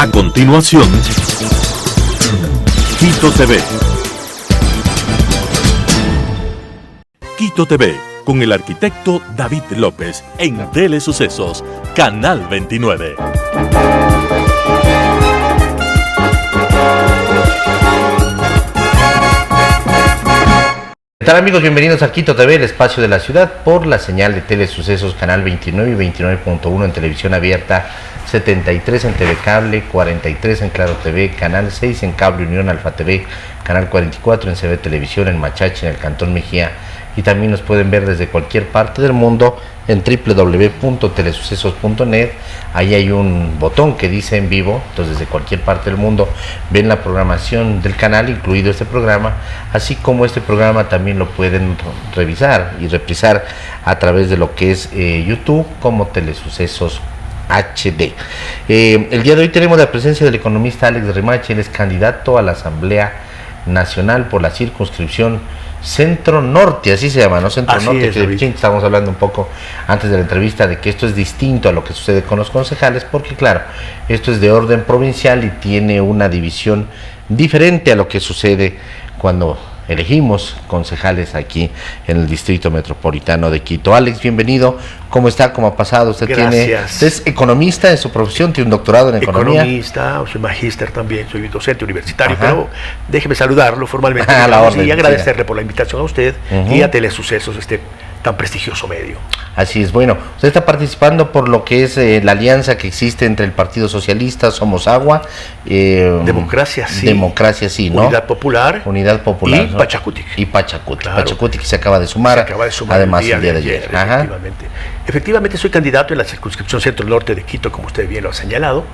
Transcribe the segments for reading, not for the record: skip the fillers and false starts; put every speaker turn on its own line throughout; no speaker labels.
A continuación, Quito TV. Quito TV, con el arquitecto David López, en Telesucesos, Canal 29.
¿Qué tal, amigos? Bienvenidos a Quito TV, el espacio de la ciudad, por la señal de Telesucesos, Canal 29 y 29.1 en televisión abierta, 73 en TV Cable, 43 en Claro TV, Canal 6 en Cable Unión Alfa TV, Canal 44 en CB Televisión, en Machachi, en el Cantón Mejía, y también nos pueden ver desde cualquier parte del mundo en www.telesucesos.net. Ahí hay un botón que dice en vivo, entonces desde cualquier parte del mundo ven la programación del canal, incluido este programa, así como este programa también lo pueden revisar y reprisar a través de lo que es YouTube como Telesucesos HD. El día de hoy tenemos la presencia del economista Alex Remache. Él es candidato a la Asamblea Nacional por la circunscripción Centro Norte, así se llama, ¿no? Centro Norte, que estábamos hablando un poco antes de la entrevista de que esto es distinto a lo que sucede con los concejales, porque claro, esto es de orden provincial y tiene una división diferente a lo que sucede cuando elegimos concejales aquí en el Distrito Metropolitano de Quito. Alex, bienvenido. ¿Cómo está? ¿Cómo ha pasado? Usted es economista en su profesión, tiene un doctorado en economía.
Economista, soy magíster también, soy docente universitario. Ajá. Pero déjeme saludarlo formalmente y agradecerle por la invitación a usted y a Telesucesos, tan prestigioso medio.
Así es. Bueno, usted está participando por lo que es la alianza que existe entre el Partido Socialista, Somos Agua,
Democracia Sí,
¿no?
Unidad Popular
y
¿no? Pachacutic.
Claro. Pachacutic se acaba de sumar, además el día de ayer.
Efectivamente soy candidato en la circunscripción Centro Norte de Quito, como usted bien lo ha señalado.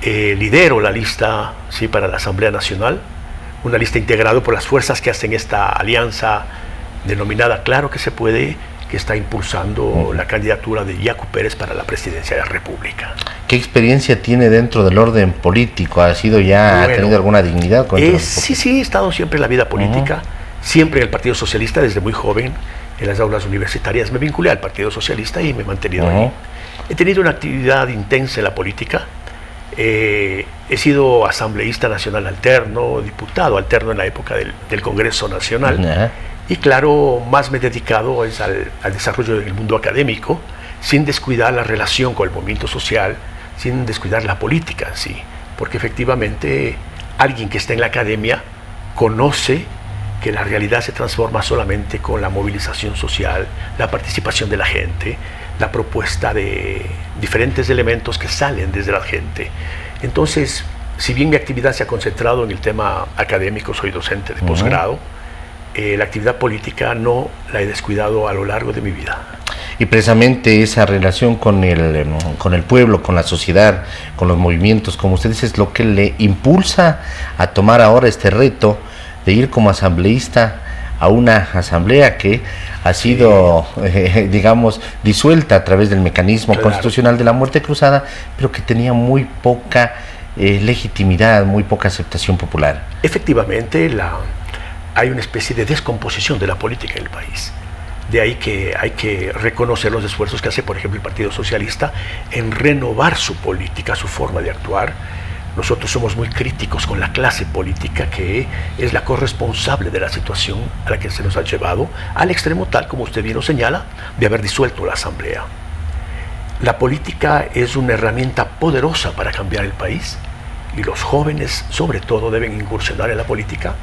Lidero la lista para la Asamblea Nacional, una lista integrada por las fuerzas que hacen esta alianza denominada Claro que se puede, que está impulsando la candidatura de Yacu Pérez para la presidencia de la República.
¿Qué experiencia tiene dentro del orden político? ¿Ha tenido alguna dignidad?
Sí, he estado siempre en la vida política, siempre en el Partido Socialista desde muy joven, en las aulas universitarias. Me vinculé al Partido Socialista y me he mantenido ahí. He tenido una actividad intensa en la política. He sido asambleísta nacional alterno, diputado alterno en la época del Congreso Nacional. Y claro, más me he dedicado al desarrollo del mundo académico, sin descuidar la relación con el movimiento social, sin descuidar la política en sí, porque efectivamente alguien que está en la academia conoce que la realidad se transforma solamente con la movilización social, la participación de la gente, la propuesta de diferentes elementos que salen desde la gente. Entonces, si bien mi actividad se ha concentrado en el tema académico, soy docente de posgrado, la actividad política no la he descuidado a lo largo de mi vida.
Y precisamente esa relación con el pueblo, con la sociedad, con los movimientos, como usted dice, es lo que le impulsa a tomar ahora este reto de ir como asambleísta a una asamblea que ha sido, disuelta a través del mecanismo constitucional de la muerte cruzada, pero que tenía muy poca legitimidad, muy poca aceptación popular.
Efectivamente, hay una especie de descomposición de la política en el país. De ahí que hay que reconocer los esfuerzos que hace, por ejemplo, el Partido Socialista en renovar su política, su forma de actuar. Nosotros somos muy críticos con la clase política, que es la corresponsable de la situación a la que se nos ha llevado al extremo tal, como usted bien lo señala, de haber disuelto la Asamblea. La política es una herramienta poderosa para cambiar el país, y los jóvenes, sobre todo, deben incursionar en la política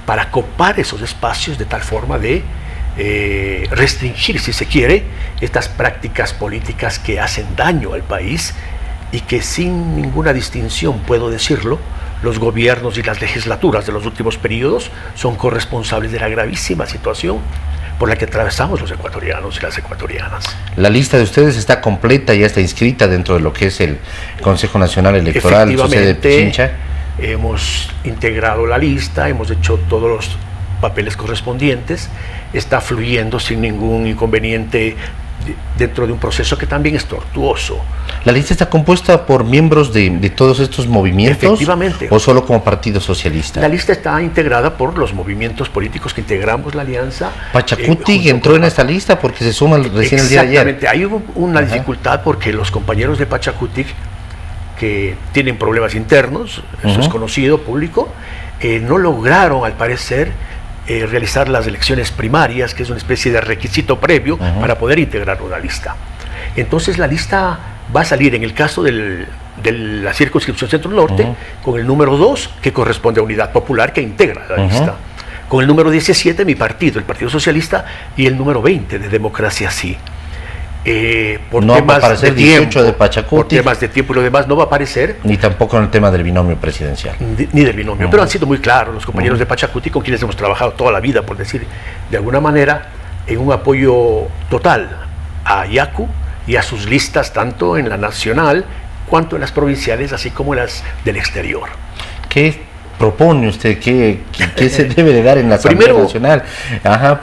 para copar esos espacios de tal forma de restringir, si se quiere, estas prácticas políticas que hacen daño al país y que sin ninguna distinción, puedo decirlo, los gobiernos y las legislaturas de los últimos periodos son corresponsables de la gravísima situación por la que atravesamos los ecuatorianos y las ecuatorianas.
La lista de ustedes está completa, ya está inscrita dentro de lo que es el Consejo Nacional Electoral, su sede de Pichincha.
Hemos integrado la lista, hemos hecho todos los papeles correspondientes, está fluyendo sin ningún inconveniente dentro de un proceso que también es tortuoso.
¿La lista está compuesta por miembros de todos estos movimientos?
Efectivamente.
¿O solo como Partido Socialista?
La lista está integrada por los movimientos políticos que integramos la alianza.
Pachacutic entró en esta lista porque se suma recién el día de ayer.
Exactamente. Ahí hubo una dificultad porque los compañeros de Pachacutic que tienen problemas internos, eso es conocido, público, no lograron, al parecer, realizar las elecciones primarias, que es una especie de requisito previo para poder integrar una lista. Entonces la lista va a salir, en el caso de la circunscripción Centro Norte, con el número 2, que corresponde a Unidad Popular, que integra la lista. Con el número 17, mi partido, el Partido Socialista, y el número 20 de Democracia Sí. Por
no
temas
va a aparecer
de
18
tiempo,
de Pachacuti.
por temas de tiempo y lo demás no va a aparecer.
Ni tampoco en el tema del binomio presidencial.
Ni del binomio, pero han sido muy claros los compañeros de Pachacuti, con quienes hemos trabajado toda la vida, por decir de alguna manera, en un apoyo total a Yacu y a sus listas, tanto en la nacional cuanto en las provinciales, así como en las del exterior.
¿Qué propone usted? ¿Qué se debe de dar en la Asamblea Nacional?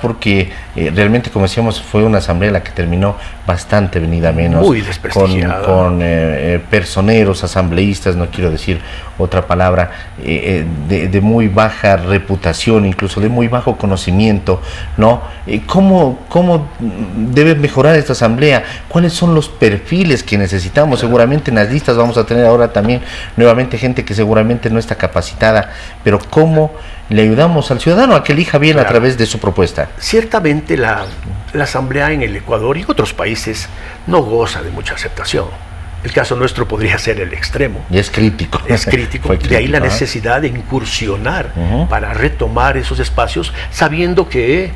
Porque realmente, como decíamos, fue una asamblea la que terminó bastante venida menos.
Muy desprestigiada.
Con personeros, asambleístas, no quiero decir otra palabra, de muy baja reputación, incluso de muy bajo conocimiento, ¿no? ¿Cómo debe mejorar esta asamblea? ¿Cuáles son los perfiles que necesitamos? Seguramente en las listas vamos a tener ahora también nuevamente gente que seguramente no está capacitada, pero ¿cómo le ayudamos al ciudadano a que elija bien a través de su propuesta?
Ciertamente la asamblea en el Ecuador y en otros países no goza de mucha aceptación. El caso nuestro podría ser el extremo.
Y es crítico.
Es crítico. De ahí la necesidad de incursionar para retomar esos espacios, sabiendo que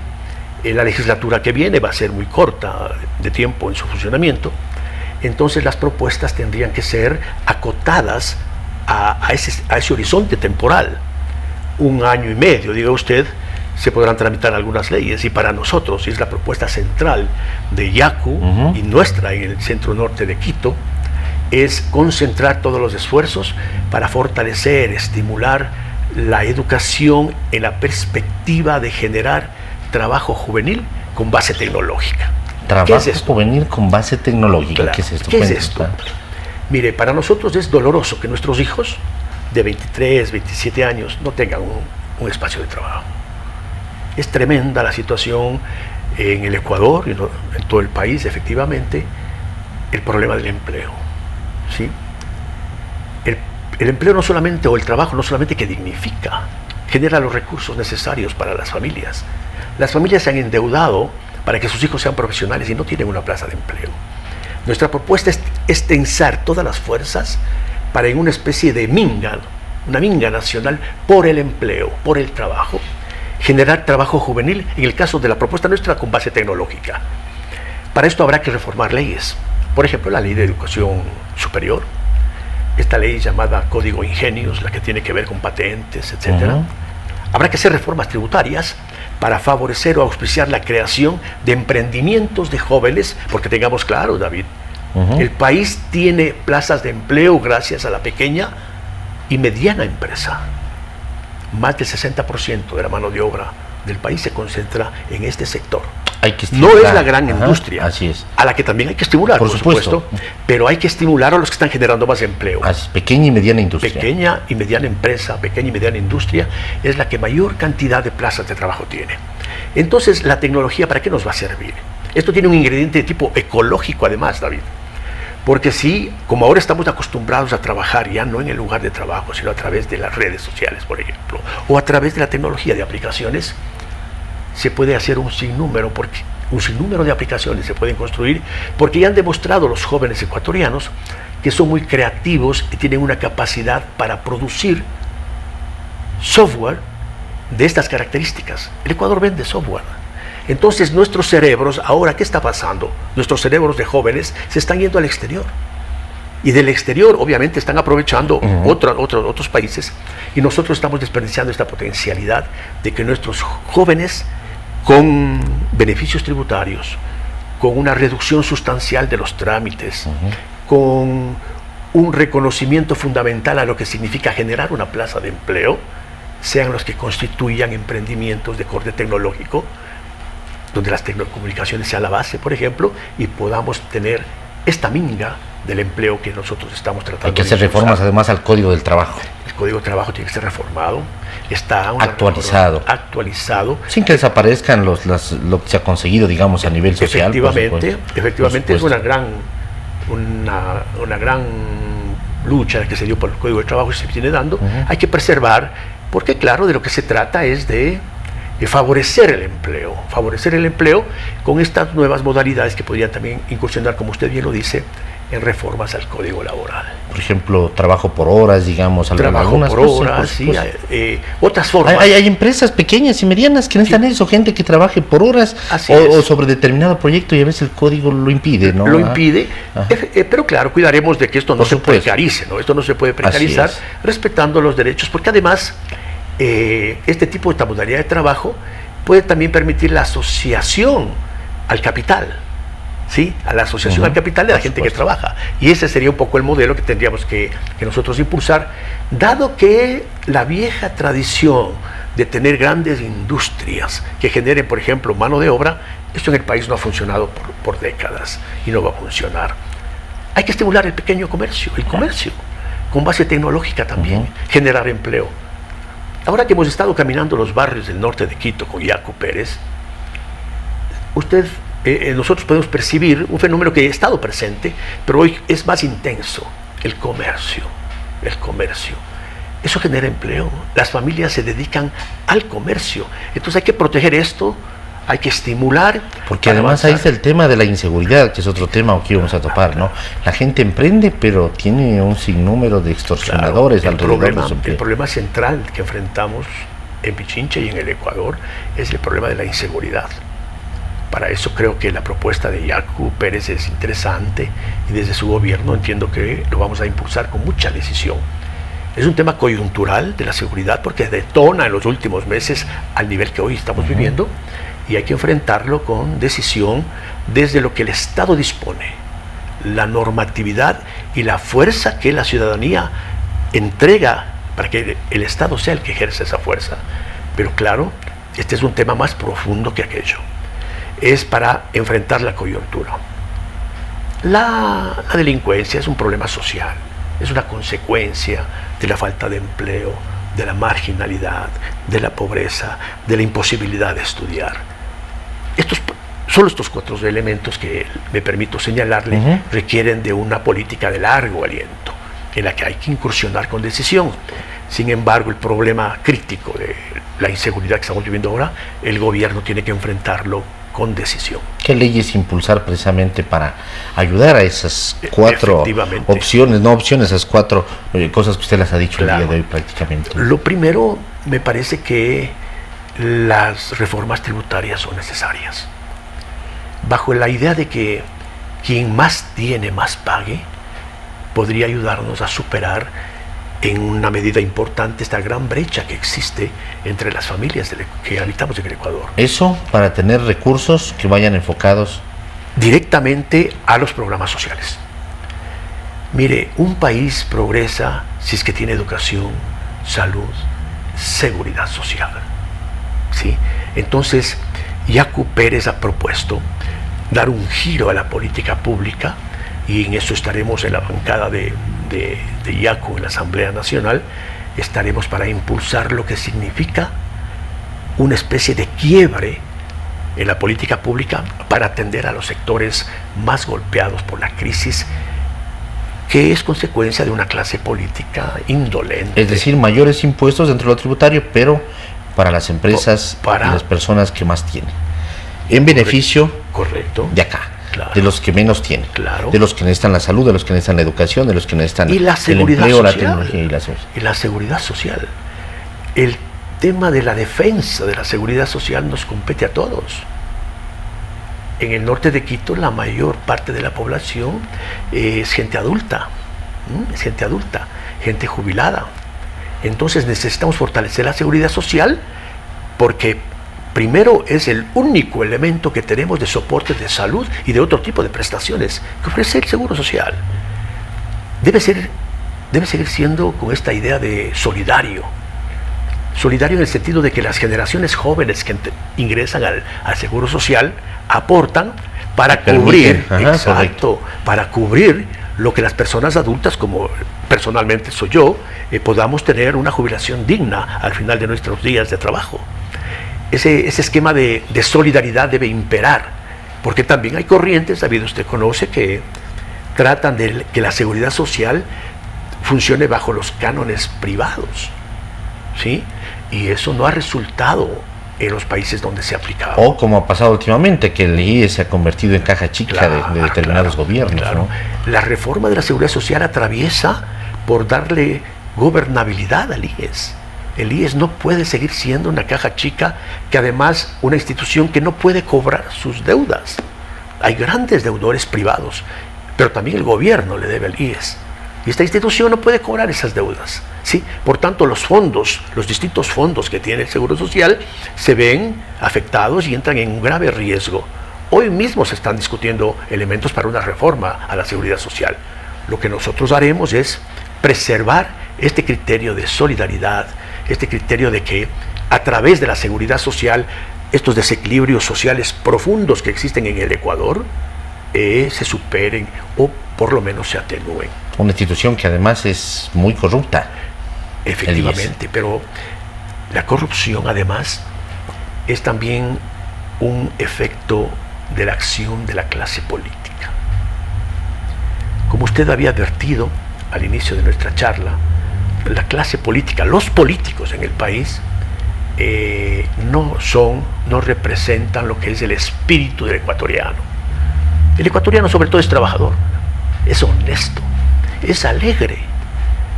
la legislatura que viene va a ser muy corta de tiempo en su funcionamiento. Entonces las propuestas tendrían que ser acotadas a ese horizonte temporal. 1 año y medio, diga usted, se podrán tramitar algunas leyes, y para nosotros, y es la propuesta central de Yacu y nuestra en el centro norte de Quito, es concentrar todos los esfuerzos para fortalecer, estimular la educación en la perspectiva de generar trabajo juvenil con base tecnológica.
Trabajo juvenil con base tecnológica.
Claro.
¿Qué es esto?
¿Qué es esto? Mire, para nosotros es doloroso que nuestros hijos de 23, 27 años no tengan un espacio de trabajo. Es tremenda la situación en el Ecuador y en todo el país, efectivamente, el problema del empleo. ¿Sí? El empleo no solamente, o el trabajo no solamente que dignifica, genera los recursos necesarios para las familias. Las familias se han endeudado para que sus hijos sean profesionales y no tienen una plaza de empleo. Nuestra propuesta es tensar todas las fuerzas para, en una especie de minga, una minga nacional por el empleo, por el trabajo, generar trabajo juvenil, en el caso de la propuesta nuestra, con base tecnológica. Para esto habrá que reformar leyes. Por ejemplo, la ley de educación superior, esta ley llamada Código Ingenios, la que tiene que ver con patentes, etc. Habrá que hacer reformas tributarias para favorecer o auspiciar la creación de emprendimientos de jóvenes, porque tengamos claro, David, el país tiene plazas de empleo gracias a la pequeña y mediana empresa. Más del 60% de la mano de obra del país se concentra en este sector.
Hay que
no es la gran industria,
así es,
a la que también hay que estimular, por supuesto, pero hay que estimular a los que están generando más empleo.
Pequeña y mediana industria.
Pequeña y mediana empresa, pequeña y mediana industria es la que mayor cantidad de plazas de trabajo tiene. Entonces, ¿la tecnología para qué nos va a servir? Esto tiene un ingrediente de tipo ecológico además, David. Porque sí, como ahora estamos acostumbrados a trabajar ya no en el lugar de trabajo, sino a través de las redes sociales, por ejemplo, o a través de la tecnología de aplicaciones, se puede hacer un sinnúmero de aplicaciones se pueden construir, porque ya han demostrado los jóvenes ecuatorianos que son muy creativos y tienen una capacidad para producir software de estas características. El Ecuador vende software. Entonces nuestros cerebros, ahora, ¿qué está pasando? Nuestros cerebros de jóvenes se están yendo al exterior. Y del exterior, obviamente, están aprovechando otros países, y nosotros estamos desperdiciando esta potencialidad de que nuestros jóvenes, con beneficios tributarios, con una reducción sustancial de los trámites, con un reconocimiento fundamental a lo que significa generar una plaza de empleo, sean los que constituyan emprendimientos de corte tecnológico, donde las telecomunicaciones sean la base, por ejemplo, y podamos tener esta minga del empleo que nosotros estamos tratando.
Hay que hacer reformas además al Código del Trabajo.
El Código del Trabajo tiene que ser reformado, está
actualizado, sin que desaparezcan lo que se ha conseguido, digamos, a nivel social.
Efectivamente es una gran lucha que se dio por el Código de Trabajo y se viene dando, hay que preservar, porque claro, de lo que se trata es de favorecer el empleo con estas nuevas modalidades que podrían también incursionar, como usted bien lo dice, en reformas al Código Laboral.
Por ejemplo, trabajo por horas, digamos,
trabajo por horas, sí, otras formas.
Hay empresas pequeñas y medianas que necesitan eso, gente que trabaje por horas o sobre determinado proyecto, y a veces el código lo impide, ¿no?
Lo impide, pero claro, cuidaremos de que esto no se precarice, ¿no? Esto no se puede precarizar, respetando los derechos, porque además esta modalidad de trabajo puede también permitir la asociación al capital, ¿sí? A la asociación al capital de la gente que trabaja. Y ese sería un poco el modelo que tendríamos que nosotros impulsar, dado que la vieja tradición de tener grandes industrias que generen, por ejemplo, mano de obra, esto en el país no ha funcionado por décadas y no va a funcionar. Hay que estimular el pequeño comercio, con base tecnológica también, generar empleo. Ahora que hemos estado caminando los barrios del norte de Quito con Yacu Pérez, nosotros podemos percibir un fenómeno que ha estado presente, pero hoy es más intenso: el comercio. Eso genera empleo. Las familias se dedican al comercio. Entonces hay que proteger esto, hay que estimular.
Porque además ahí está el tema de la inseguridad, que es otro tema que íbamos a topar, ¿no? La gente emprende, pero tiene un sinnúmero de extorsionadores alrededor de su empleo.
El problema central que enfrentamos en Pichincha y en el Ecuador es el problema de la inseguridad. Para eso creo que la propuesta de Yacu Pérez es interesante, y desde su gobierno entiendo que lo vamos a impulsar con mucha decisión. Es un tema coyuntural de la seguridad, porque detona en los últimos meses al nivel que hoy estamos viviendo, y hay que enfrentarlo con decisión desde lo que el Estado dispone, la normatividad y la fuerza que la ciudadanía entrega para que el Estado sea el que ejerce esa fuerza. Pero claro, este es un tema más profundo que aquello. Es para enfrentar la coyuntura. La delincuencia es un problema social, es una consecuencia de la falta de empleo, de la marginalidad, de la pobreza, de la imposibilidad de estudiar. Solo estos 4 elementos que me permito señalarle requieren de una política de largo aliento, en la que hay que incursionar con decisión. Sin embargo, el problema crítico de la inseguridad que estamos viviendo ahora, el gobierno tiene que enfrentarlo con decisión.
¿Qué leyes impulsar precisamente para ayudar a esas 4 opciones, esas 4 cosas que usted las ha dicho el día de hoy prácticamente?
Lo primero, me parece que las reformas tributarias son necesarias, bajo la idea de que quien más tiene, más pague, podría ayudarnos a superar en una medida importante esta gran brecha que existe entre las familias que habitamos en el Ecuador.
Eso para tener recursos que vayan enfocados
directamente a los programas sociales. Mire, un país progresa si es que tiene educación, salud, seguridad social, ¿sí? Entonces, Yacu Pérez ha propuesto dar un giro a la política pública, y en eso estaremos en la bancada de Yacu en la Asamblea Nacional. Estaremos para impulsar lo que significa una especie de quiebre en la política pública para atender a los sectores más golpeados por la crisis, que es consecuencia de una clase política indolente.
Es decir, mayores impuestos dentro de lo tributario, pero para las empresas y las personas que más tienen, en beneficio
de
acá. Claro. De los que menos tienen, de los que necesitan la salud, de los que necesitan la educación, de los que necesitan el empleo, la tecnología
y la seguridad social. El tema de la defensa de la seguridad social nos compete a todos. En el norte de Quito, la mayor parte de la población es gente adulta, gente jubilada. Entonces necesitamos fortalecer la seguridad social, porque primero es el único elemento que tenemos de soporte de salud y de otro tipo de prestaciones que ofrece el Seguro Social. Debe seguir siendo con esta idea de solidario en el sentido de que las generaciones jóvenes que ingresan al Seguro Social aportan para cubrir, para cubrir lo que las personas adultas, como personalmente soy yo, podamos tener una jubilación digna al final de nuestros días de trabajo. Ese esquema de solidaridad debe imperar, porque también hay corrientes, David, usted conoce, que tratan de que la seguridad social funcione bajo los cánones privados, ¿sí? Y eso no ha resultado en los países donde se ha aplicado.
O como ha pasado últimamente, que el IES se ha convertido en caja chica de determinados gobiernos.
Claro. ¿No? La reforma de la seguridad social atraviesa por darle gobernabilidad al IES. El IES no puede seguir siendo una caja chica, que además una institución que no puede cobrar sus deudas. Hay grandes deudores privados, pero también el gobierno le debe al IES. Y esta institución no puede cobrar esas deudas, ¿sí? Por tanto, los fondos, los distintos fondos que tiene el Seguro Social, se ven afectados y entran en un grave riesgo. Hoy mismo se están discutiendo elementos para una reforma a la Seguridad Social. Lo que nosotros haremos es preservar este criterio de solidaridad, este criterio de que a través de la seguridad social, estos desequilibrios sociales profundos que existen en el Ecuador se superen o por lo menos se atenúen.
Una institución que además es muy corrupta.
Efectivamente, pero la corrupción además es también un efecto de la acción de la clase política. Como usted había advertido al inicio de nuestra charla, la clase política, los políticos en el país no representan lo que es el espíritu del ecuatoriano. El ecuatoriano sobre todo es trabajador, es honesto, es alegre,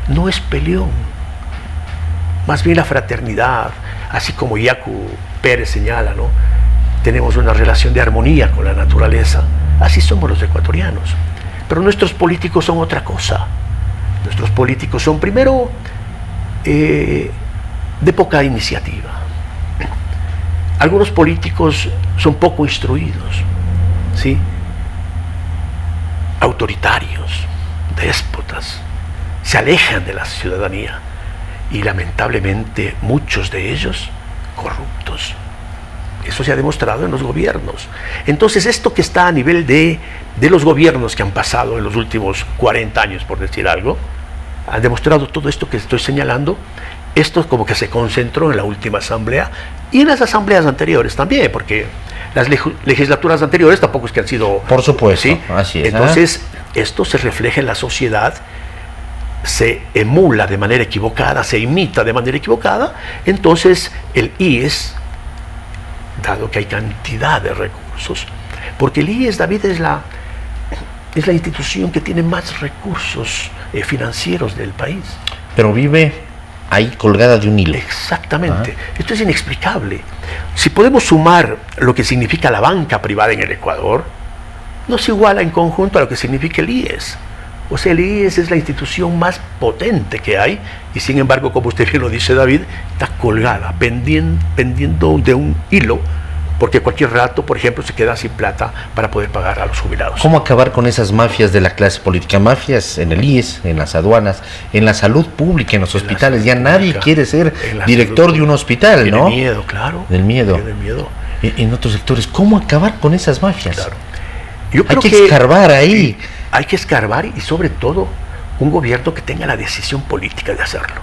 no es peleón. Más bien la fraternidad, así como Yacu Pérez señala, ¿no? Tenemos una relación de armonía con la naturaleza. Así somos los ecuatorianos. Pero nuestros políticos son otra cosa. Nuestros políticos son primero de poca iniciativa. Algunos políticos son poco instruidos, ¿sí? Autoritarios, déspotas, se alejan de la ciudadanía y lamentablemente muchos de ellos corruptos. Eso se ha demostrado en los gobiernos. Entonces, esto que está a nivel de los gobiernos que han pasado en los últimos 40 años, por decir algo, han demostrado todo esto que estoy señalando. Esto como que se concentró en la última asamblea y en las asambleas anteriores también, porque las legislaturas anteriores tampoco es que han sido...
Por supuesto,
¿sí?
Así es.
Entonces, esto se refleja en la sociedad, se emula de manera equivocada, se imita de manera equivocada. Entonces, el IES, dado que hay cantidad de recursos, porque el IES, David, es la institución que tiene más recursos financieros del país.
Pero vive ahí colgada de un hilo.
Exactamente. Esto es inexplicable. Si podemos sumar lo que significa la banca privada en el Ecuador, no se iguala en conjunto a lo que significa el IES. O sea, el IES es la institución más potente que hay y sin embargo, como usted bien lo dice, David, está colgada, pendiendo de un hilo, porque cualquier rato, por ejemplo, se queda sin plata para poder pagar a los jubilados.
¿Cómo acabar con esas mafias de la clase política? Mafias en el IES, en las aduanas, en la salud pública, en los hospitales. Ya nadie quiere ser director de un hospital, ¿no?
Del miedo, claro.
Del miedo.
Del miedo.
En otros sectores, ¿cómo acabar con esas mafias?
Claro. Yo creo
hay que escarbar ahí.
Hay que escarbar y sobre todo un gobierno que tenga la decisión política de hacerlo.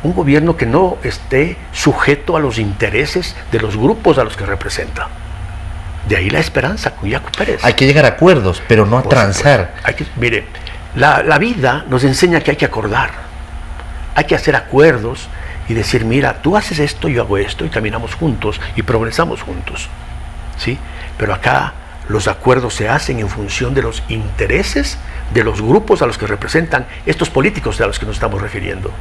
Un gobierno que no esté sujeto a los intereses de los grupos a los que representa. De ahí la esperanza con Yacu Pérez.
Hay que llegar a acuerdos, pero no a transar.
Mire, la vida nos enseña que hay que acordar. Hay que hacer acuerdos y decir, mira, tú haces esto, yo hago esto, y caminamos juntos y progresamos juntos. ¿Sí? Pero acá los acuerdos se hacen en función de los intereses de los grupos a los que representan estos políticos a los que nos estamos refiriendo.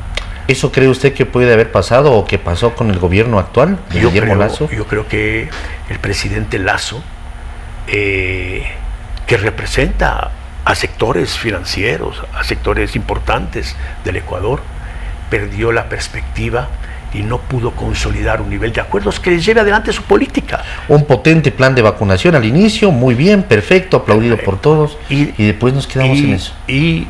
¿Eso cree usted que puede haber pasado o que pasó con el gobierno actual de Guillermo Lasso?
Yo creo que el presidente Lasso, que representa a sectores financieros, a sectores importantes del Ecuador, perdió la perspectiva y no pudo consolidar un nivel de acuerdos que les lleve adelante su política.
Un potente plan de vacunación al inicio, muy bien, perfecto, aplaudido por todos, y después nos quedamos en eso.
Y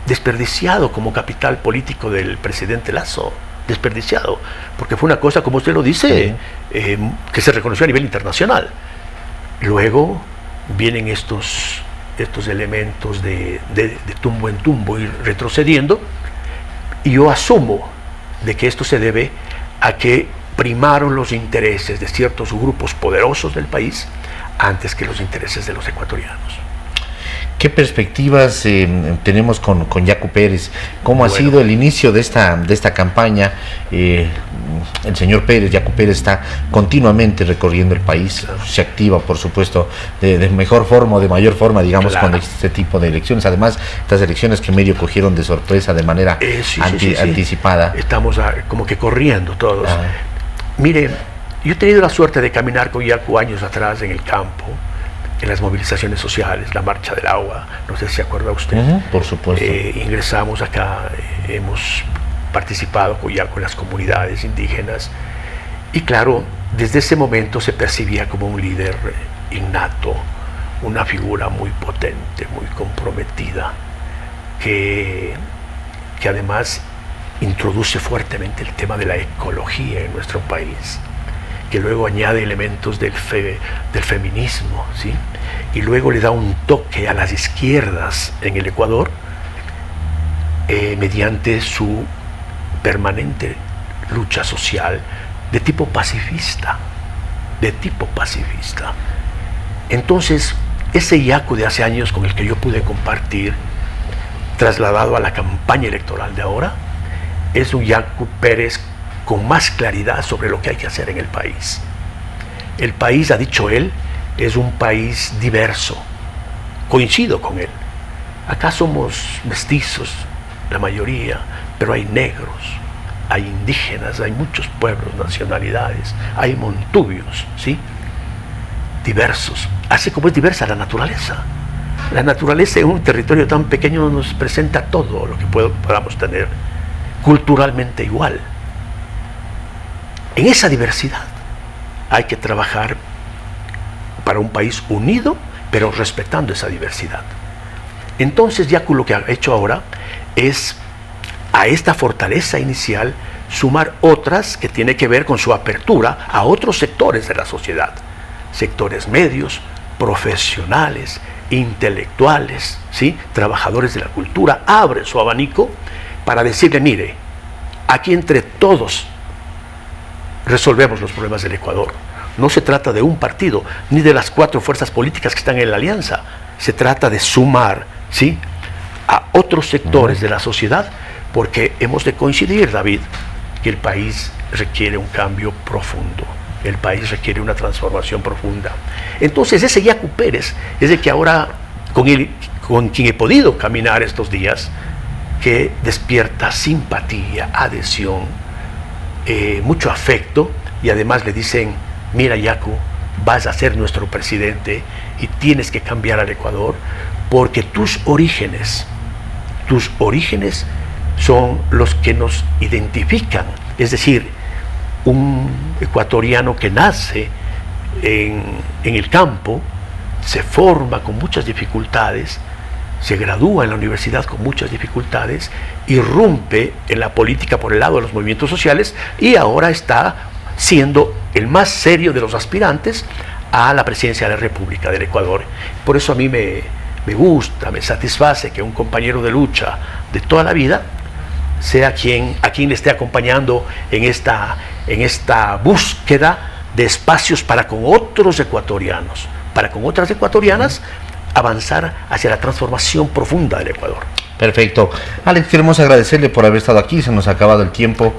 desperdiciado como capital político del presidente Lasso, desperdiciado, porque fue una cosa, como usted lo dice, que se reconoció a nivel internacional. Luego vienen estos elementos de tumbo en tumbo, ir retrocediendo, y yo asumo de que esto se debe a que primaron los intereses de ciertos grupos poderosos del país antes que los intereses de los ecuatorianos.
¿Qué perspectivas tenemos con Yacu Pérez? ¿Cómo ha sido el inicio de esta campaña? El señor Pérez, Yacu Pérez, está continuamente recorriendo el país, se activa, por supuesto, de mejor forma o de mayor forma, digamos, cuando existe este tipo de elecciones. Además, estas elecciones que medio cogieron de sorpresa de manera anticipada.
Estamos como que corriendo todos. Mire, yo he tenido la suerte de caminar con Yacu años atrás en el campo, en las movilizaciones sociales, la Marcha del Agua, no sé si se acuerda usted.
Por supuesto.
Ingresamos acá, hemos participado con Yacu en las comunidades indígenas, y claro, desde ese momento se percibía como un líder innato, una figura muy potente, muy comprometida, que además introduce fuertemente el tema de la ecología en nuestro país, que luego añade elementos del feminismo, ¿sí? Y luego le da un toque a las izquierdas en el Ecuador mediante su permanente lucha social de tipo pacifista, Entonces, ese Yacu de hace años con el que yo pude compartir, trasladado a la campaña electoral de ahora, es un Yacu Pérez con más claridad sobre lo que hay que hacer en el país. El país, ha dicho él, es un país diverso. Coincido con él. Acá somos mestizos, la mayoría, pero hay negros, hay indígenas, hay muchos pueblos, nacionalidades, hay montubios, ¿sí? Diversos. Así como es diversa la naturaleza. La naturaleza en un territorio tan pequeño nos presenta todo lo que podamos tener, culturalmente igual. En esa diversidad hay que trabajar para un país unido, pero respetando esa diversidad. Entonces, Yacu lo que ha hecho ahora es a esta fortaleza inicial sumar otras que tiene que ver con su apertura a otros sectores de la sociedad, sectores medios, profesionales, intelectuales, ¿sí? Trabajadores de la cultura. Abre su abanico para decirle, mire, aquí entre todos resolvemos los problemas del Ecuador. No se trata de un partido, ni de las 4 fuerzas políticas que están en la alianza. Se trata de sumar, ¿sí?, a otros sectores de la sociedad, porque hemos de coincidir, David, que el país requiere un cambio profundo. El país requiere una transformación profunda. Entonces, ese Yacu Pérez es el que ahora, con quien he podido caminar estos días, que despierta simpatía, adhesión, mucho afecto, y además le dicen, mira Yacu, vas a ser nuestro presidente y tienes que cambiar al Ecuador, porque tus orígenes son los que nos identifican. Es decir, un ecuatoriano que nace en el campo, se forma con muchas dificultades, se gradúa en la universidad con muchas dificultades, irrumpe en la política por el lado de los movimientos sociales y ahora está siendo el más serio de los aspirantes a la presidencia de la República del Ecuador. Por eso a mí me gusta, me satisface que un compañero de lucha de toda la vida sea a quien le esté acompañando en esta búsqueda de espacios para con otros ecuatorianos, para con otras ecuatorianas, avanzar hacia la transformación profunda del Ecuador.
Perfecto. Alex, queremos agradecerle por haber estado aquí, se nos ha acabado el tiempo.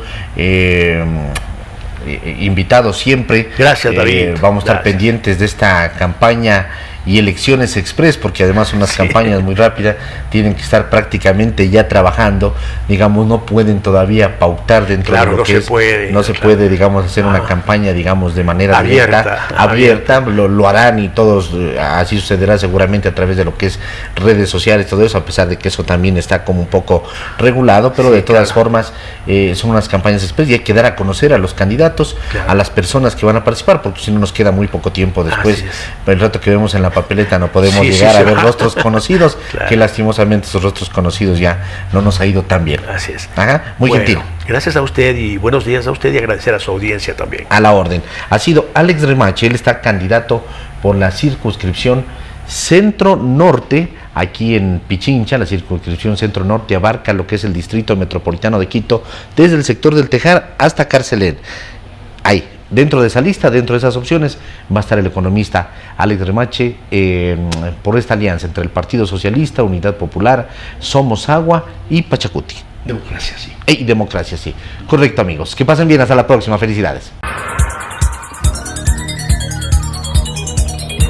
Invitado siempre.
Gracias, David.
Vamos a estar pendientes de esta campaña y elecciones express, porque además son unas campañas muy rápidas, tienen que estar prácticamente ya trabajando, digamos, no pueden todavía pautar dentro de lo que es, no se puede, digamos, hacer una campaña, digamos, de manera abierta, lo harán y todos, así sucederá seguramente a través de lo que es redes sociales, todo eso, a pesar de que eso también está como un poco regulado, pero de todas formas son unas campañas express y hay que dar a conocer a los candidatos, a las personas que van a participar, porque si no nos queda muy poco tiempo después, el rato que vemos en la papeleta no podemos llegar a ver rostros conocidos, que lastimosamente esos rostros conocidos ya no nos ha ido tan bien.
Así es.
Muy gentil.
Gracias a usted y buenos días a usted y agradecer a su audiencia también.
A la orden. Ha sido Alex Remache, él está candidato por la circunscripción Centro Norte, aquí en Pichincha. La circunscripción Centro Norte abarca lo que es el distrito metropolitano de Quito, desde el sector del Tejar hasta Carcelén. Ahí, dentro de esa lista, dentro de esas opciones, va a estar el economista Alex Remache, por esta alianza entre el Partido Socialista, Unidad Popular, Somos Agua y Pachacuti.
Democracia, sí.
Y democracia, sí. Correcto, amigos. Que pasen bien, hasta la próxima. Felicidades.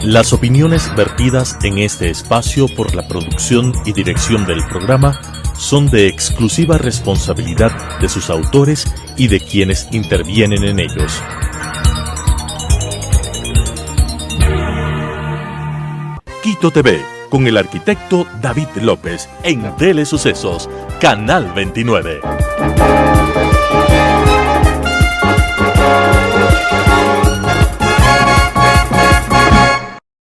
Las opiniones vertidas en este espacio por la producción y dirección del programa son de exclusiva responsabilidad de sus autores y de quienes intervienen en ellos. Quito TV, con el arquitecto David López, en Telesucesos, Canal 29.